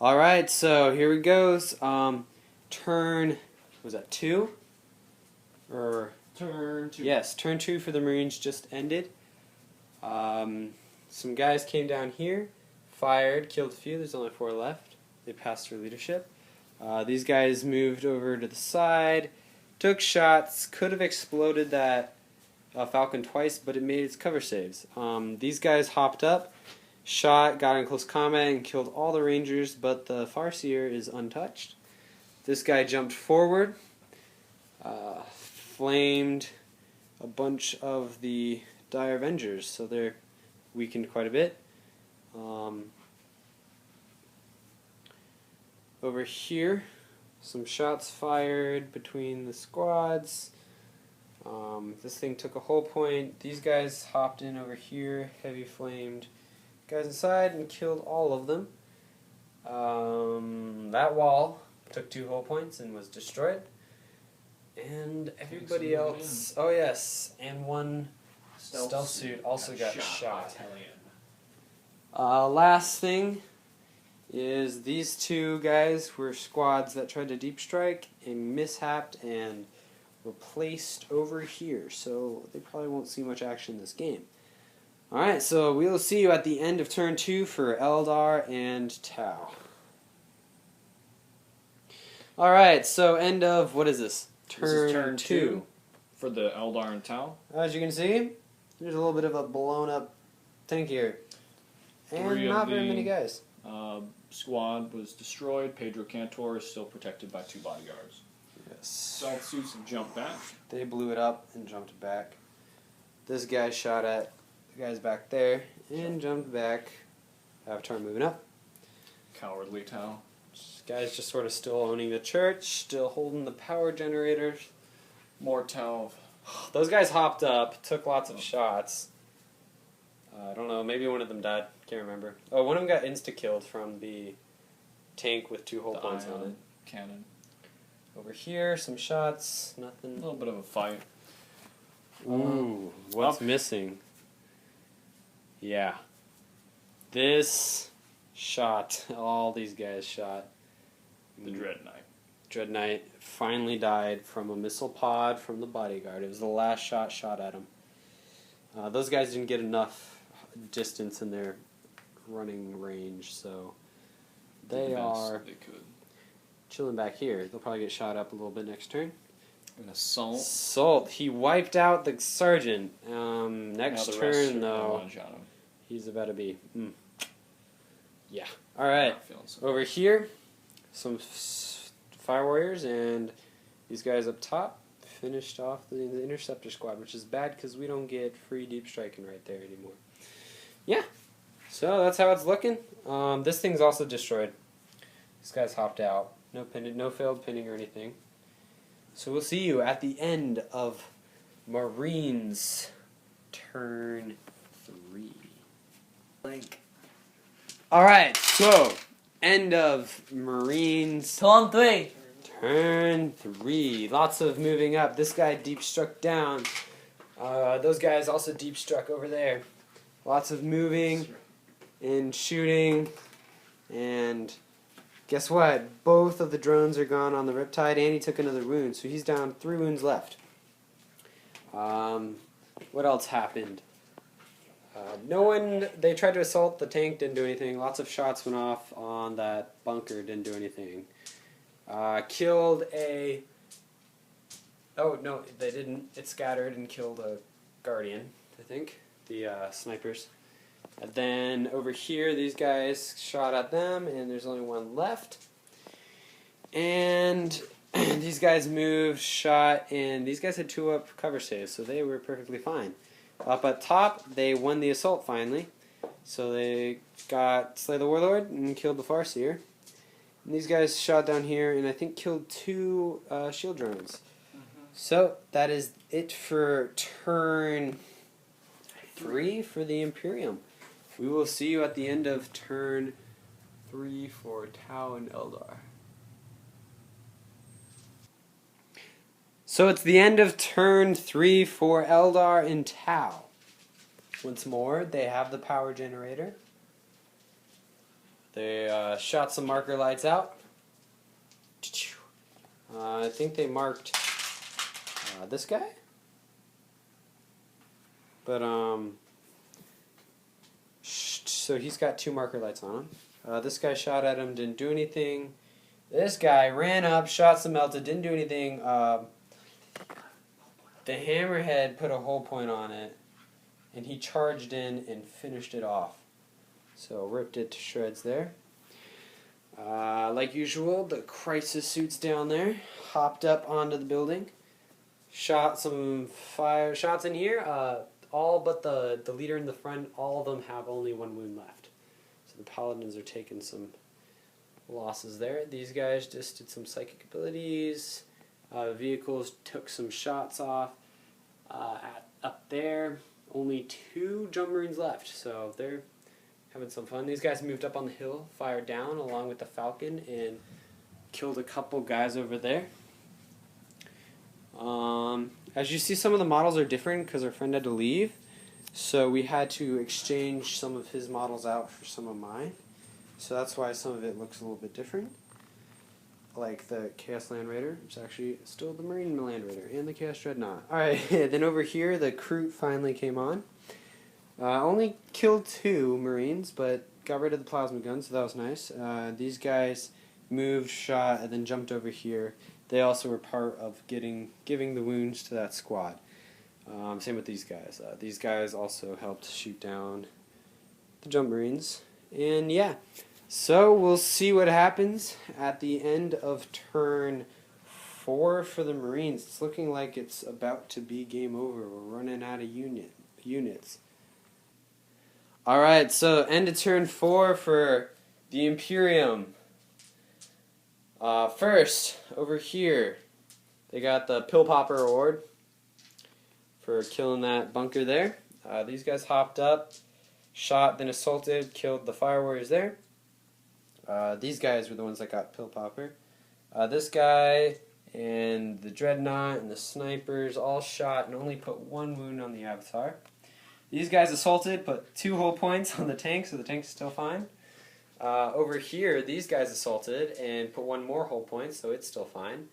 Alright, so here we goes. Turn, was that 2? Or Turn 2. yes, turn 2 for the Marines just ended. Some guys came down here, fired, killed a few. There's only 4 left. They passed their leadership. These guys moved over to the side, took shots, could have exploded that Falcon twice, but it made its cover saves. These guys hopped up, shot, got in close combat, and killed all the Rangers, but the Farseer is untouched. This guy jumped forward, flamed a bunch of the Dire Avengers, so they're weakened quite a bit. Over here, some shots fired between the squads. This thing took a whole point. These guys hopped in over here, heavy flamed guys inside, and killed all of them. That wall took 2 whole points and was destroyed. And everybody else, oh yes, and one stealth suit also got shot. Last thing is these 2 guys were squads that tried to deep strike and mishapped and were placed over here, so they probably won't see much action in this game. Alright, so we will see you at the end of turn 2 for Eldar and Tau. Alright, so end of, what is this? Turn 2 for the Eldar and Tau. As you can see, there's a little bit of a blown up tank here. And not very many guys. Squad was destroyed. Pedro Cantor is still protected by 2 bodyguards. Yes. Stealth suits have jumped back. They blew it up and jumped back. This guy shot at the guys back there and jumped back. Avatar moving up. Cowardly Tau. This guy's just sort of still owning the church, still holding the power generators. More Tau. Those guys hopped up, took lots of shots. I don't know, maybe one of them died. Can't remember. Oh, one of them got insta-killed from the tank with 2 whole points on it. Cannon. Over here, some shots, nothing. A little bit of a fight. Ooh, what's missing? Yeah. This shot, all these guys shot. The Dreadknight. Dreadknight finally died from a missile pod from the bodyguard. It was the last shot at him. Those guys didn't get enough distance in their running range, so they are chilling back here. They'll probably get shot up a little bit next turn. An assault. Assault. He wiped out the sergeant. Next turn, though, he's about to be... Yeah. Alright. Over here, some Fire Warriors, and these guys up top finished off the Interceptor squad, which is bad because we don't get free deep striking right there anymore. Yeah. So that's how it's looking. This thing's also destroyed. This guy's hopped out. No failed pinning or anything. So we'll see you at the end of Marines turn 3. Alright, so end of Marines turn 3. Lots of moving up. This guy deep struck down. Those guys also deep struck over there. Lots of moving and shooting. And guess what? Both of the drones are gone on the Riptide, and he took another wound, so he's down 3 wounds left. What else happened? They tried to assault the tank, didn't do anything. Lots of shots went off on that bunker, didn't do anything. Killed a... Oh, no, they didn't. It scattered and killed a Guardian, I think. The snipers. And then over here, these guys shot at them, and there's only one left. And these guys moved, shot, and these guys had 2 up cover saves, so they were perfectly fine. Up at top, they won the assault finally. So they got Slay the Warlord and killed the Farseer. And these guys shot down here and I think killed 2 shield drones. So that is it for turn 3 for the Imperium. We will see you at the end of turn 3 for Tau and Eldar. So it's the end of turn 3 for Eldar and Tau. Once more, they have the power generator. They shot some marker lights out. I think they marked this guy. But, so he's got 2 marker lights on him. This guy shot at him, didn't do anything. This guy ran up, shot some melted, didn't do anything. The hammerhead put a hull point on it, and he charged in and finished it off. So ripped it to shreds there. Like usual, the crisis suits down there, hopped up onto the building, shot some fire shots in here. All but the leader in the front, all of them have only 1 wound left. So the paladins are taking some losses there. These guys just did some psychic abilities. Vehicles took some shots off. Up there, only 2 jump marines left, so they're having some fun. These guys moved up on the hill, fired down along with the Falcon, and killed a couple guys over there. As you see, some of the models are different because our friend had to leave, so we had to exchange some of his models out for some of mine. So that's why some of it looks a little bit different. Like the Chaos Land Raider, which is actually still the Marine Land Raider, and the Chaos Dreadnought. Alright, then over here, the Kroot finally came on. Only killed 2 Marines, but got rid of the plasma gun, so that was nice. These guys moved, shot, and then jumped over here. They also were part of giving the wounds to that squad. Same with these guys. These guys also helped shoot down the jump marines. And yeah, so we'll see what happens at the end of turn 4 for the Marines. It's looking like it's about to be game over. We're running out of units. Alright, so end of turn 4 for the Imperium. First, over here, they got the Pill Popper Award for killing that bunker there. These guys hopped up, shot, then assaulted, killed the Fire Warriors there. These guys were the ones that got Pill Popper. This guy and the Dreadnought and the Snipers all shot and only put 1 wound on the Avatar. These guys assaulted, put 2 hull points on the tank, so the tank's still fine. Over here, these guys assaulted and put 1 more hull point, so it's still fine.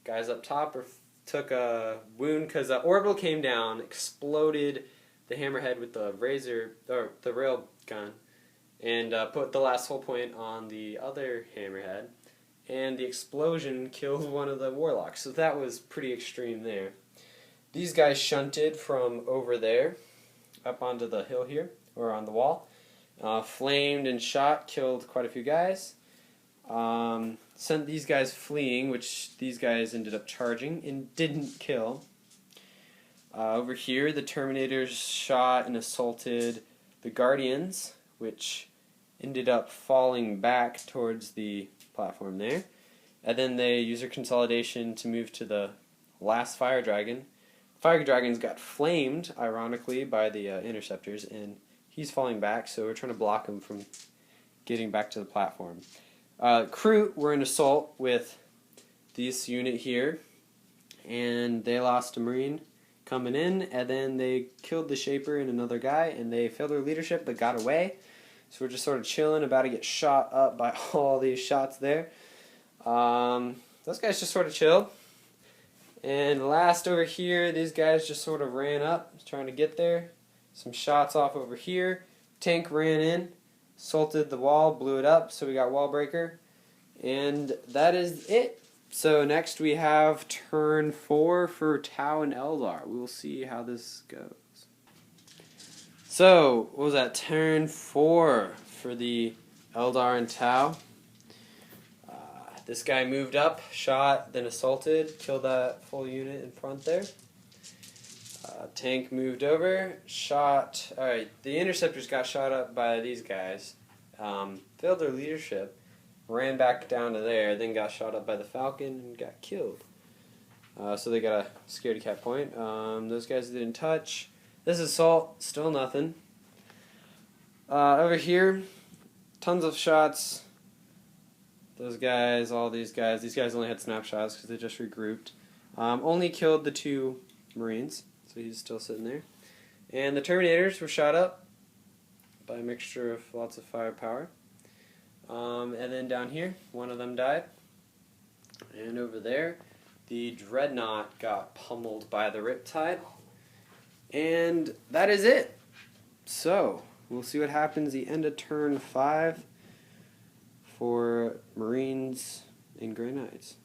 Guys up top took a wound because the orbital came down, exploded the hammerhead with the razor or the rail gun, and put the last hull point on the other hammerhead. And the explosion killed one of the warlocks, so that was pretty extreme there. These guys shunted from over there up onto the hill here, or on the wall. Flamed and shot, killed quite a few guys. Sent these guys fleeing, which these guys ended up charging and didn't kill. Over here, the Terminators shot and assaulted the Guardians, which ended up falling back towards the platform there. And then they used their consolidation to move to the last Fire Dragon. Fire Dragons got flamed, ironically, by the Interceptors, and he's falling back, so we're trying to block him from getting back to the platform. Kroot were in assault with this unit here, and they lost a Marine coming in, and then they killed the Shaper and another guy, and they failed their leadership but got away. So we're just sort of chilling, about to get shot up by all these shots there. Those guys just sort of chilled. And last over here, these guys just sort of ran up, trying to get there. Some shots off over here. Tank ran in, assaulted the wall, blew it up, so we got wall breaker. And that is it. So next we have turn 4 for Tau and Eldar. We will see how this goes. So, what was that? Turn 4 for the Eldar and Tau. This guy moved up, shot, then assaulted, killed that full unit in front there. Tank moved over, shot. Alright, the Interceptors got shot up by these guys. Failed their leadership, ran back down to there, then got shot up by the Falcon and got killed. So they got a scaredy cat point. Those guys didn't touch. This assault, still nothing. Over here, tons of shots. Those guys, all these guys only had snapshots because they just regrouped. Only killed the 2 Marines, so he's still sitting there. And the Terminators were shot up by a mixture of lots of firepower. And then down here, one of them died. And over there, the Dreadnought got pummeled by the Riptide. And that is it. So, we'll see what happens the end of turn 5 for Marines and Greyknights.